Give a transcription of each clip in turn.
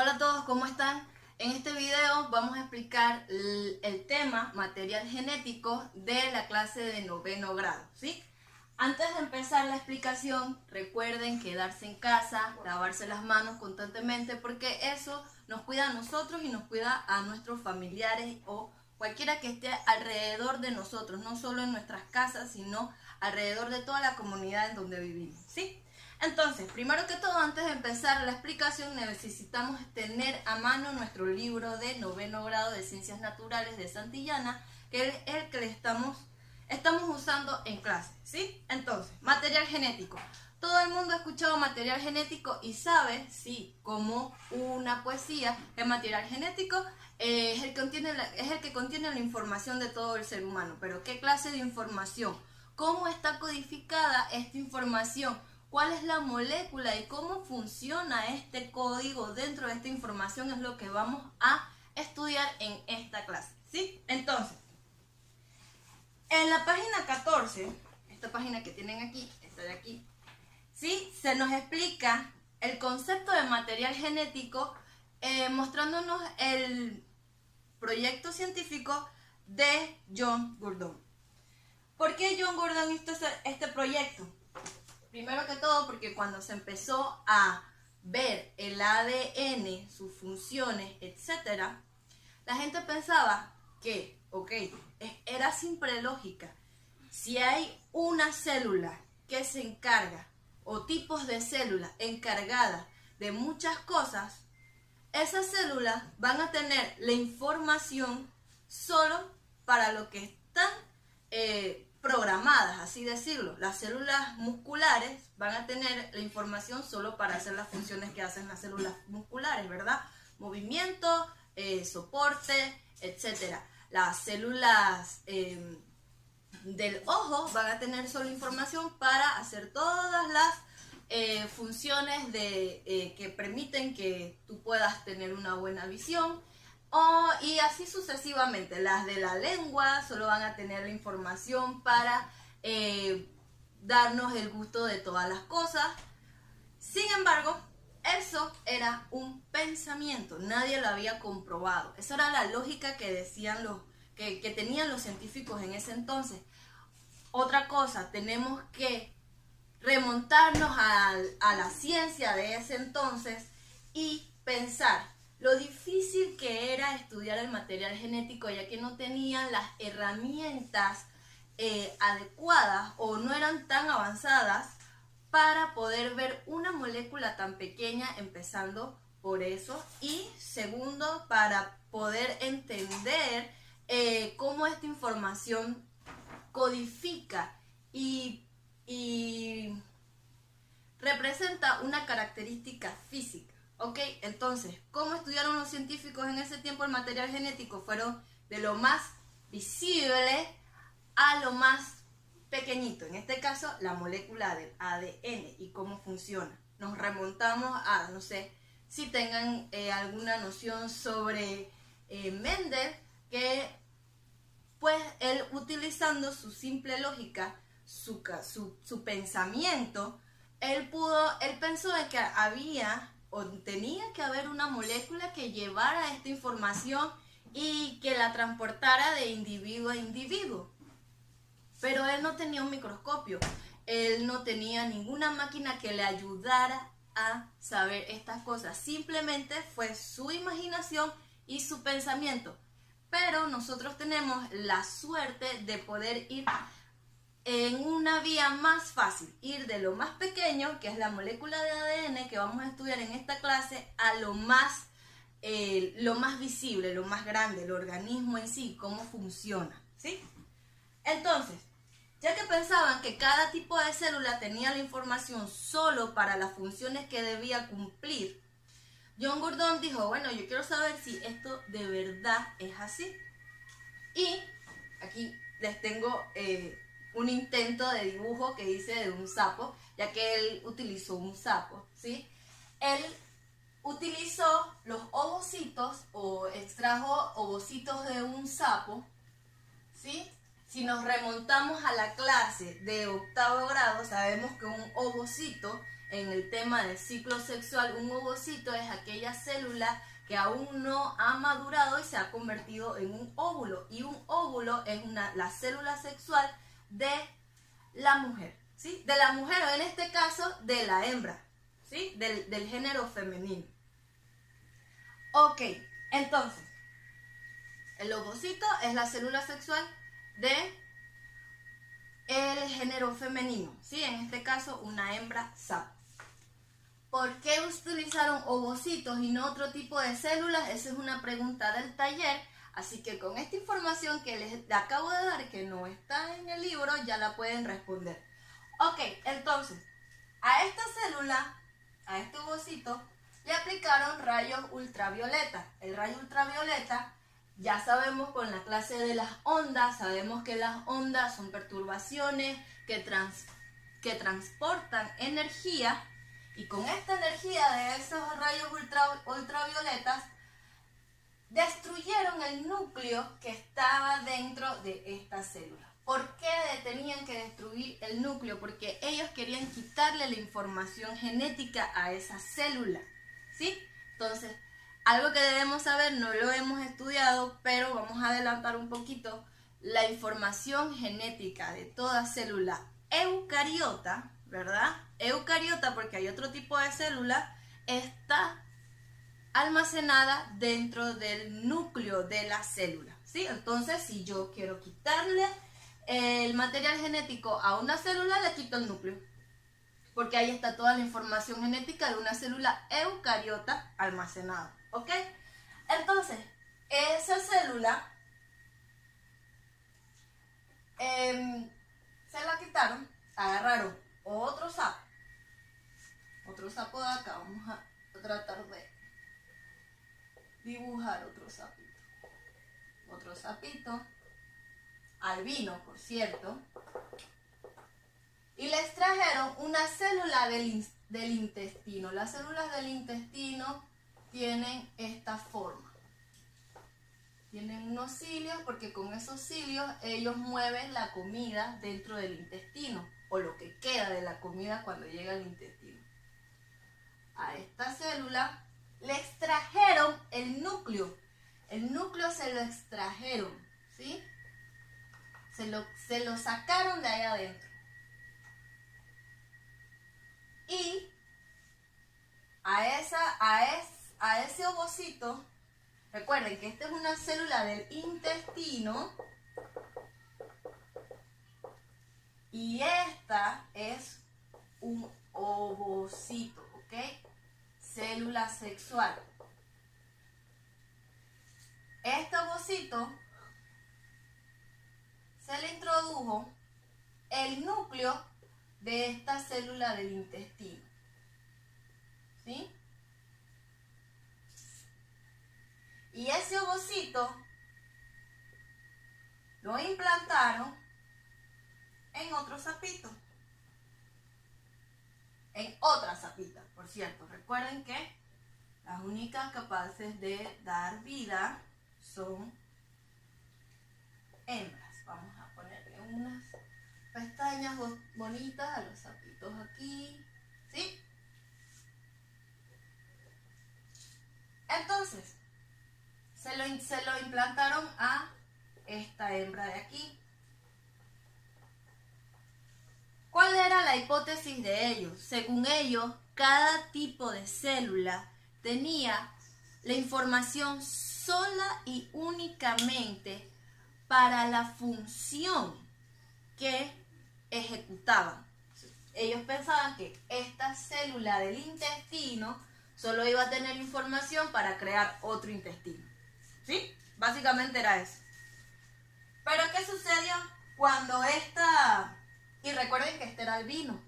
Hola a todos, ¿cómo están? En este video vamos a explicar el tema material genético de la clase de noveno grado, ¿sí? Antes de empezar la explicación, recuerden quedarse en casa, lavarse las manos constantemente, porque eso nos cuida a nosotros y nos cuida a nuestros familiares o cualquiera que esté alrededor de nosotros, no solo en nuestras casas, sino alrededor de toda la comunidad en donde vivimos, ¿sí? Entonces, primero que todo, antes de empezar la explicación, necesitamos tener a mano nuestro libro de noveno grado de Ciencias Naturales de Santillana, que es el que le estamos usando en clase, ¿sí? Entonces, material genético. Todo el mundo ha escuchado material genético y sabe, sí, como una poesía, el material genético es el que contiene la información de todo el ser humano. Pero, ¿qué clase de información? ¿Cómo está codificada esta información? ¿Cuál es la molécula y cómo funciona este código dentro de esta información? Es lo que vamos a estudiar en esta clase, ¿sí? Entonces, en la página 14, esta página que tienen aquí, esta de aquí, ¿sí? Se nos explica el concepto de material genético mostrándonos el proyecto científico de John Gurdon. ¿Por qué John Gurdon hizo este proyecto? Primero que todo porque cuando se empezó a ver el ADN, sus funciones, etc., la gente pensaba que, era simple lógica. Si hay una célula que se encarga, o tipos de células encargadas de muchas cosas, esas células van a tener la información solo para lo que están programadas, así decirlo. Las células musculares van a tener la información solo para hacer las funciones que hacen las células musculares, ¿verdad? Movimiento, soporte, etc. Las células del ojo van a tener solo información para hacer todas las funciones que permiten que tú puedas tener una buena visión. Y así sucesivamente. Las de la lengua solo van a tener la información para darnos el gusto de todas las cosas. Sin embargo, eso era un pensamiento, nadie lo había comprobado. Esa era la lógica que decían que tenían los científicos en ese entonces. Otra cosa, tenemos que remontarnos a la ciencia de ese entonces y pensar lo difícil que era estudiar el material genético, ya que no tenían las herramientas adecuadas o no eran tan avanzadas para poder ver una molécula tan pequeña, empezando por eso, y segundo, para poder entender cómo esta información codifica y representa una característica física. ¿Ok? Entonces, ¿cómo estudiaron los científicos en ese tiempo el material genético? Fueron de lo más visible a lo más pequeñito. En este caso, la molécula del ADN y cómo funciona. Nos remontamos a, no sé, si tengan alguna noción sobre Mendel, que pues él, utilizando su simple lógica, su pensamiento, él pensó de que había o tenía que haber una molécula que llevara esta información y que la transportara de individuo a individuo. Pero él no tenía un microscopio, él no tenía ninguna máquina que le ayudara a saber estas cosas. Simplemente fue su imaginación y su pensamiento. Pero nosotros tenemos la suerte de poder ir en una vía más fácil, ir de lo más pequeño, que es la molécula de ADN que vamos a estudiar en esta clase, a lo más visible, lo más grande, el organismo en sí, cómo funciona, ¿sí? Entonces, ya que pensaban que cada tipo de célula tenía la información solo para las funciones que debía cumplir, John Gurdon dijo, bueno, yo quiero saber si esto de verdad es así. Y aquí les tengo un intento de dibujo que hice de un sapo, ya que él utilizó un sapo, ¿sí? Él utilizó los ovocitos o extrajo ovocitos de un sapo, ¿sí? Si nos remontamos a la clase de octavo grado, sabemos que un ovocito en el tema del ciclo sexual, un ovocito es aquella célula que aún no ha madurado y se ha convertido en un óvulo. Y un óvulo es la célula sexual de la mujer, ¿sí? De la mujer, o en este caso, de la hembra, ¿sí? Del género femenino. Ok, entonces, el ovocito es la célula sexual de el género femenino, ¿sí? En este caso, una hembra sapo. ¿Por qué utilizaron ovocitos y no otro tipo de células? Esa es una pregunta del taller. Así que con esta información que les acabo de dar, que no está en el libro, ya la pueden responder. Ok, entonces, a esta célula, a este ovocito, le aplicaron rayos ultravioleta. El rayo ultravioleta, ya sabemos con la clase de las ondas, sabemos que las ondas son perturbaciones que transportan energía. Y con esta energía de esos rayos ultravioletas, destruyeron el núcleo que estaba dentro de esta célula. ¿Por qué tenían que destruir el núcleo? Porque ellos querían quitarle la información genética a esa célula, ¿sí? Entonces, algo que debemos saber, no lo hemos estudiado, pero vamos a adelantar un poquito, la información genética de toda célula eucariota, ¿verdad? Eucariota, porque hay otro tipo de célula, está almacenada dentro del núcleo de la célula, ¿sí? Entonces, si yo quiero quitarle el material genético a una célula, le quito el núcleo, porque ahí está toda la información genética de una célula eucariota almacenada, ¿ok? Entonces, esa célula se la quitaron, agarraron otro sapo de acá, vamos a tratar de dibujar otro sapito, albino, por cierto, y le extrajeron una célula del intestino. Las células del intestino tienen esta forma, tienen unos cilios, porque con esos cilios ellos mueven la comida dentro del intestino, o lo que queda de la comida cuando llega al intestino. A esta célula le extrajeron el núcleo se lo extrajeron, ¿sí? Se lo sacaron de ahí adentro. Y a ese ovocito, recuerden que esta es una célula del intestino y esta es un ovocito, ¿ok? Célula sexual. Este ovocito se le introdujo el núcleo de esta célula del intestino, ¿sí? Y ese ovocito lo implantaron en otro sapito, en otra sapita, por cierto. Recuerden que las únicas capaces de dar vida son hembras. Vamos a ponerle unas pestañas bonitas a los sapitos aquí, ¿sí? Entonces, se lo implantaron a esta hembra de aquí. ¿Cuál era la hipótesis de ellos? Según ellos, cada tipo de célula tenía la información sola y únicamente para la función que ejecutaban. Ellos pensaban que esta célula del intestino solo iba a tener información para crear otro intestino, ¿sí? Básicamente era eso. Pero ¿qué sucedió cuando esta... Y recuerden que este era albino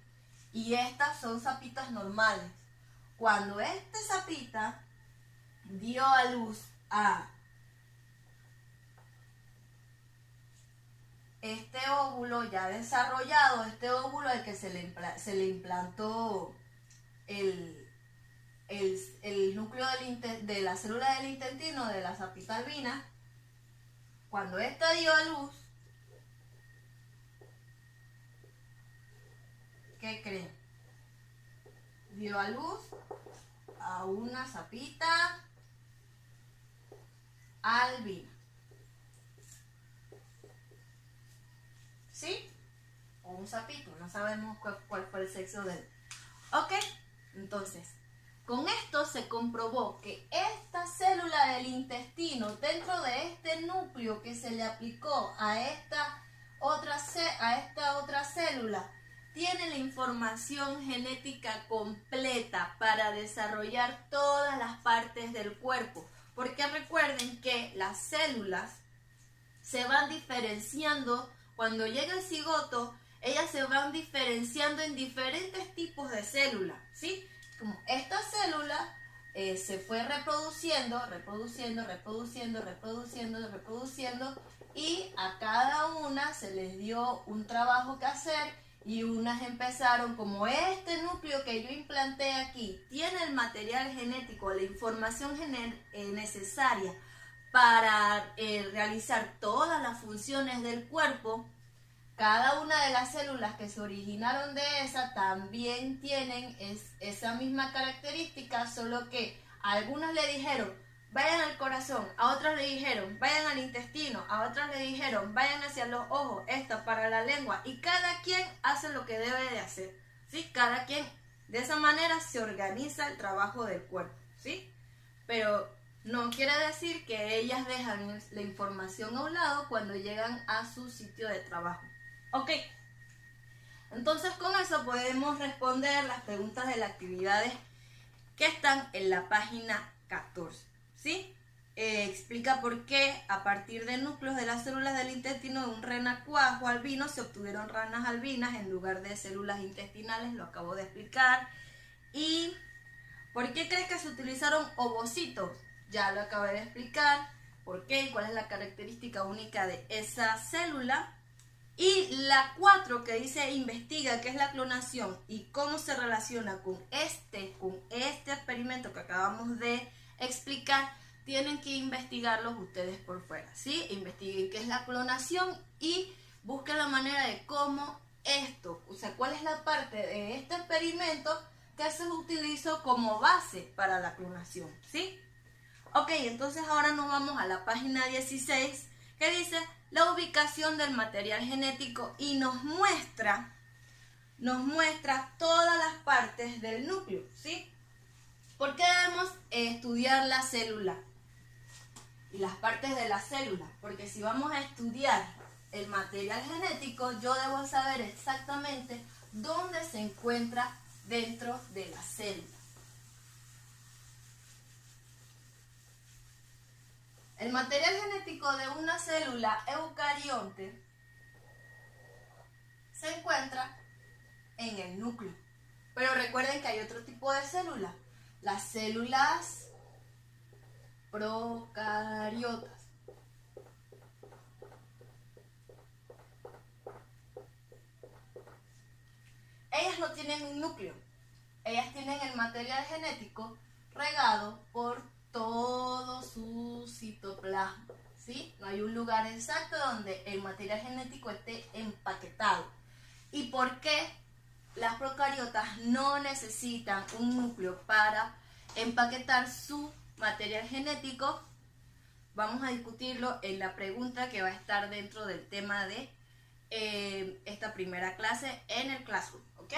y estas son sapitas normales. Cuando este sapita dio a luz a este óvulo ya desarrollado, este óvulo al que se le implantó el núcleo de la célula del intestino de la sapita albina, cuando esta dio a luz, ¿qué creen? dio a luz a una sapita albina. ¿Sí? O un sapito, no sabemos cuál fue el sexo de él. Ok, entonces, con esto se comprobó que esta célula del intestino, dentro de este núcleo que se le aplicó a esta otra célula, tiene la información genética completa para desarrollar todas las partes del cuerpo. Porque recuerden que las células se van diferenciando, cuando llega el cigoto, ellas se van diferenciando en diferentes tipos de células, ¿sí? Como esta célula se fue reproduciendo, y a cada una se les dio un trabajo que hacer, y unas empezaron, como este núcleo que yo implanté aquí tiene el material genético, la información necesaria para realizar todas las funciones del cuerpo. Cada una de las células que se originaron de esa también tienen esa misma característica, solo que a algunas le dijeron vayan al corazón, a otras le dijeron vayan al intestino, a otras le dijeron vayan hacia los ojos, esta para la lengua, y cada quien hace lo que debe de hacer, ¿sí? Cada quien, de esa manera se organiza el trabajo del cuerpo, ¿sí? Pero no quiere decir que ellas dejan la información a un lado cuando llegan a su sitio de trabajo. Ok, entonces con eso podemos responder las preguntas de las actividades que están en la página 14, ¿sí? Explica por qué a partir de núcleos de las células del intestino de un renacuajo albino se obtuvieron ranas albinas en lugar de células intestinales, lo acabo de explicar. ¿Y por qué crees que se utilizaron ovocitos? Ya lo acabé de explicar, por qué y cuál es la característica única de esa célula. Y la 4 que dice investiga qué es la clonación y cómo se relaciona con este experimento que acabamos de explicar, tienen que investigarlos ustedes por fuera, ¿sí? Investiguen qué es la clonación y busquen la manera de cómo esto, o sea, cuál es la parte de este experimento que se utilizó como base para la clonación, ¿sí? Ok, entonces ahora nos vamos a la página 16 que dice la ubicación del material genético y nos muestra todas las partes del núcleo, ¿sí? ¿Por qué debemos estudiar la célula y las partes de la célula? Porque si vamos a estudiar el material genético, yo debo saber exactamente dónde se encuentra dentro de la célula. El material genético de una célula eucarionte se encuentra en el núcleo. Pero recuerden que hay otro tipo de células, las células procariotas. Ellas no tienen un núcleo, ellas tienen el material genético regado por todo su citoplasma, ¿sí? No hay un lugar exacto donde el material genético esté empaquetado. ¿Y por qué las procariotas no necesitan un núcleo para empaquetar su material genético? Vamos a discutirlo en la pregunta que va a estar dentro del tema de esta primera clase en el Classroom, ¿ok?